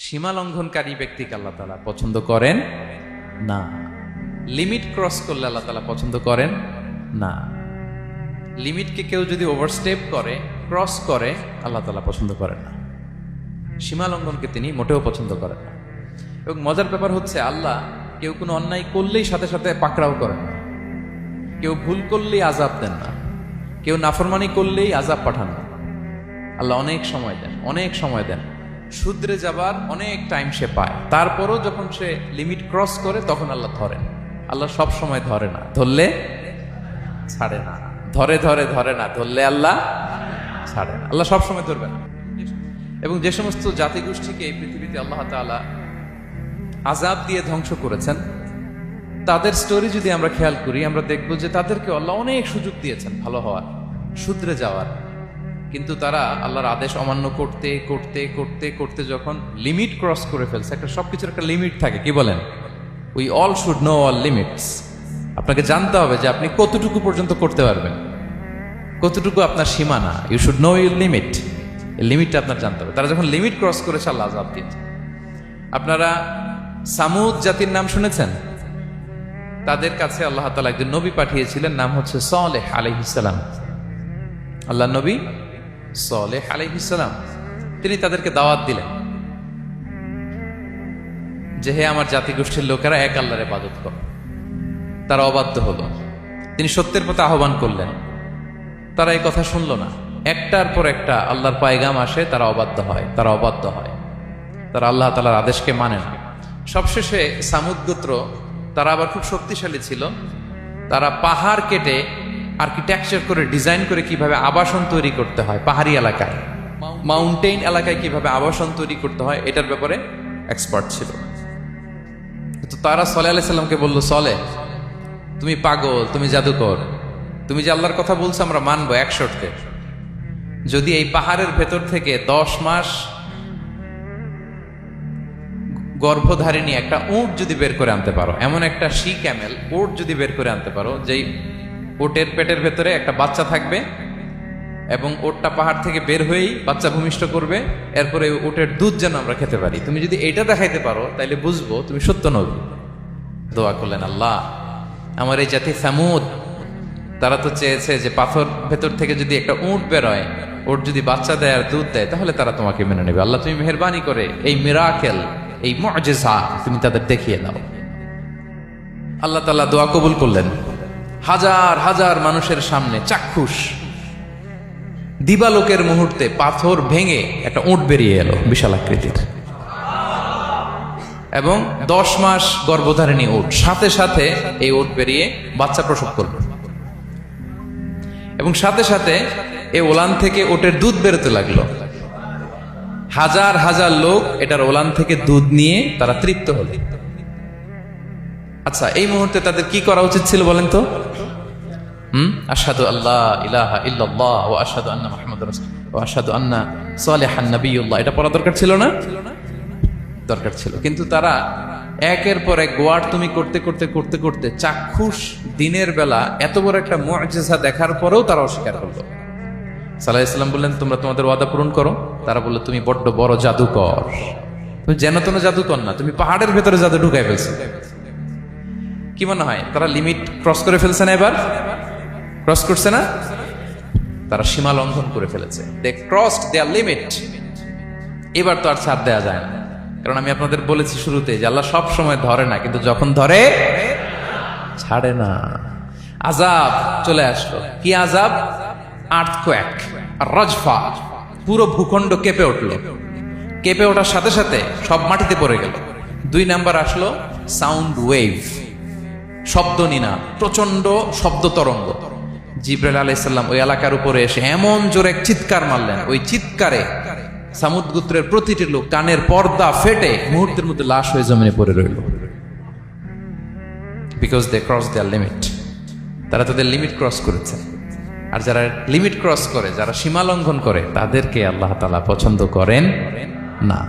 সীমা লঙ্ঘনকারী ব্যক্তিকে আল্লাহ তাআলা পছন্দ করেন না। লিমিট ক্রস করলে আল্লাহ তাআলা পছন্দ করেন না। লিমিটকে কেউ যদি ওভারস্টেপ করে, ক্রস করে, আল্লাহ তাআলা পছন্দ করেন না। সীমা লঙ্ঘনকে তিনি মোটেও পছন্দ করেন না। এবং মজার ব্যাপার হচ্ছে, আল্লাহ কেউ কোনো অন্যায় করলেই সাথে সাথে পাকড়াও করেন না। কেউ ভুল করলেই আযাব দেন না। কেউ নাফরমানি করলেই আযাব পাঠান না। আল্লাহ অনেক সময় দেন, অনেক সময় দেন। শুধরে যাবার অনেক টাইম সে পায়, তারপরও যখন সে লিমিট ক্রস করে তখন আল্লাহ ধরেন। আল্লাহ সব সময় ধরে না, ধরলে ছাড়ে না। ধরে ধরে ধরে না, ধরলে আল্লাহ ছাড়ে না। আল্লাহ সব সময় ধরবে না। এবং যে সমস্ত জাতিগোষ্ঠীকে এই পৃথিবীতে আল্লাহ তাআলা আযাব দিয়ে ধ্বংস করেছেন, তাদের স্টোরি যদি আমরা খেয়াল করি, আমরা দেখব যে তাদেরকে আল্লাহ অনেক সুযোগ দিয়েছেন ভালো হওয়ার, শুধরে যাওয়ার। কিন্তু তারা আল্লাহর আদেশ অমান্য করতে করতে করতে করতে যখন লিমিট ক্রস করে ফেলছে, একটা সবকিছুর একটা লিমিট থাকে, কি বলেন? We all should know all limits. আপনাকে জানতে হবে যে আপনি কতটুকু পর্যন্ত করতে পারবেন, কতটুকু আপনার সীমানা। You should know your limit. এই লিমিটটা আপনার জানতে হবে। তারা যখন লিমিট ক্রস করেছে, আল্লাহ আযাব দিয়েছে। আপনারা সামুদ জাতির নাম শুনেছেন? তাদের কাছে আল্লাহ তাআলা একজন নবী পাঠিয়েছিলেন, নাম হচ্ছে সালেহ আলাইহিস সালাম। আল্লাহ নবী সালেহ আলাইহিস সালাম, তিনি তাদেরকে দাওয়াত দিলেন যে, হে আমার জাতিগোষ্ঠীর লোকেরা, এক আল্লাহর ইবাদত করো। তারা অবাধ্য হলো। তিনি সত্যের পথে আহ্বান করলেন, তারা এই কথা শুনলো না। একটার পর একটা আল্লাহর পায়গাম আসে, তারা অবাধ্য হয়, তারা অবাধ্য হয়, তারা আল্লাহ তাআলার আদেশকে মানে না। সবশেষে সামুদ গোত্র, তারা আবার খুব শক্তিশালী ছিল। তারা পাহাড় কেটে আর্কিটেকচার করে, ডিজাইন করে কিভাবে আবাসন তৈরি করতে হয় পাহাড়ি এলাকায়, মাউন্টেইন এলাকায় কিভাবে আবাসন তৈরি করতে হয়, এটার ব্যাপারে এক্সপার্ট ছিল। তো তারা সালেহ আলাইহিস সালামকে বলল, সালেহ, তুমি পাগল, তুমি জাদুকর, তুমি যে আল্লাহর কথা বলছো আমরা মানবো এক শর্তে। যদি এই পাহাড়ের ভেতর থেকে 10 মাস গর্ভধারিণী একটা উট যদি বের করে আনতে পারো, এমন একটা শি ক্যামেল উট যদি বের করে আনতে পারো, যেই উটের পেটের ভেতরে একটা বাচ্চা থাকবে এবং উটটা পাহাড় থেকে বের হয়েই বাচ্চা ভূমিষ্ঠ করবে, এরপরে উটের দুধ যেন আমরা খেতে পারি, তুমি যদি এটা দেখাইতে পারো তাইলে বুঝবো তুমি সত্য নবী। দোয়া করলেন, আল্লাহ, আমার এই জাতি সামুদ, তারা তো চেয়েছে যে পাথর ভেতর থেকে যদি একটা উট বেরোয়, উট যদি বাচ্চা দেয় আর দুধ দেয়, তাহলে তারা তোমাকে মেনে নেবে। আল্লাহ, তুমি মেহেরবানি করে এই মিরাকেল, এই মুআজিজা তুমি তাদের দেখিয়ে দাও। আল্লাহ তাআলা দোয়া কবুল করলেন। হাজার হাজার মানুষের সামনে চাক্ষুষ দিবালোকের মুহূর্তে পাথর ভেঙে একটা উট বেরিয়ে এলো বিশাল আকৃতির, এবং 10 মাস গর্ভধারিণী উট, সাথে সাথে এই উট বেরিয়ে বাচ্চা প্রসব করবে, এবং সাথে সাথে এই ওলান থেকে উটের দুধ বেরোতে লাগলো। হাজার হাজার লোক এটার ওলান থেকে দুধ নিয়ে তারা তৃপ্ত হলো। আচ্ছা, এই মুহূর্তে তাদের কি করা উচিত ছিল বলেন তো? আশহাদু আল্লা ইলাহা ইল্লাল্লাহ ওয়া আশহাদু আন্না মুহাম্মাদুর রাসূলুল্লাহ ওয়া আশহাদু আন্না সালিহান নাবিয়্যুল্লাহ, এটা পড়া দরকার ছিল না? দরকার ছিল। কিন্তু তারা একের পর এক গোয়ার তুমি করতে করতে করতে করতে চাক্ষুষ দিনের বেলা এত বড় একটা মুআজিজা দেখার পরেও তারা অস্বীকার করলো। সাল্লাল্লাহু আলাইহি ওয়াসাল্লাম বললেন, তোমরা তোমাদের ওয়াদা পূরণ করো। তারা বললো, তুমি বড্ড বড় জাদুকর, তুমি যেন তেন জাদুকর না, তুমি পাহাড়ের ভেতরে জাদু ঢুকাই ফেলছো। কি মনে হয় তারা লিমিট ক্রস করে ফেলছে না? এবার ক্রস করছে না? তারা সীমা লঙ্ঘন করে ফেলেছে। দে ক্রসড দেয়ার লিমিট। এবার তো আর ছাড় দেওয়া যায় না, কারণ আমি আপনাদের বলেছি শুরুতে যে আল্লাহ সব সময় ধরে না, কিন্তু যখন ধরে ছাড়ে না। আযাব চলে আসলো। কি আযাব? আর্থকোয়েক আর রাজফা, পুরো ভূখণ্ড কেঁপে উঠল। কেঁপে ওঠার সাথে সাথে সব মাটিতে পড়ে গেল। 2 নাম্বার আসলো সাউন্ড ওয়েভ, শব্দ নিনা, প্রচন্ড শব্দ তরঙ্গ। জিবরাইল আলাইহিস সালাম ওই এলাকার উপরে এসে এমন জোরে চিৎকার মারলেন, ওই চিৎকারে সামুদ গোত্রের প্রতিটি লোক কানের পর্দা ফেটে মুহূর্তের মধ্যে লাশ হয়ে জমিনে পড়ে রইল। Because they cross their limit. তারা তাদের লিমিট ক্রস করেছে। আর যারা লিমিট ক্রস করে, যারা সীমা লঙ্ঘন করে, তাদেরকে আল্লাহ তাআলা পছন্দ করেন না।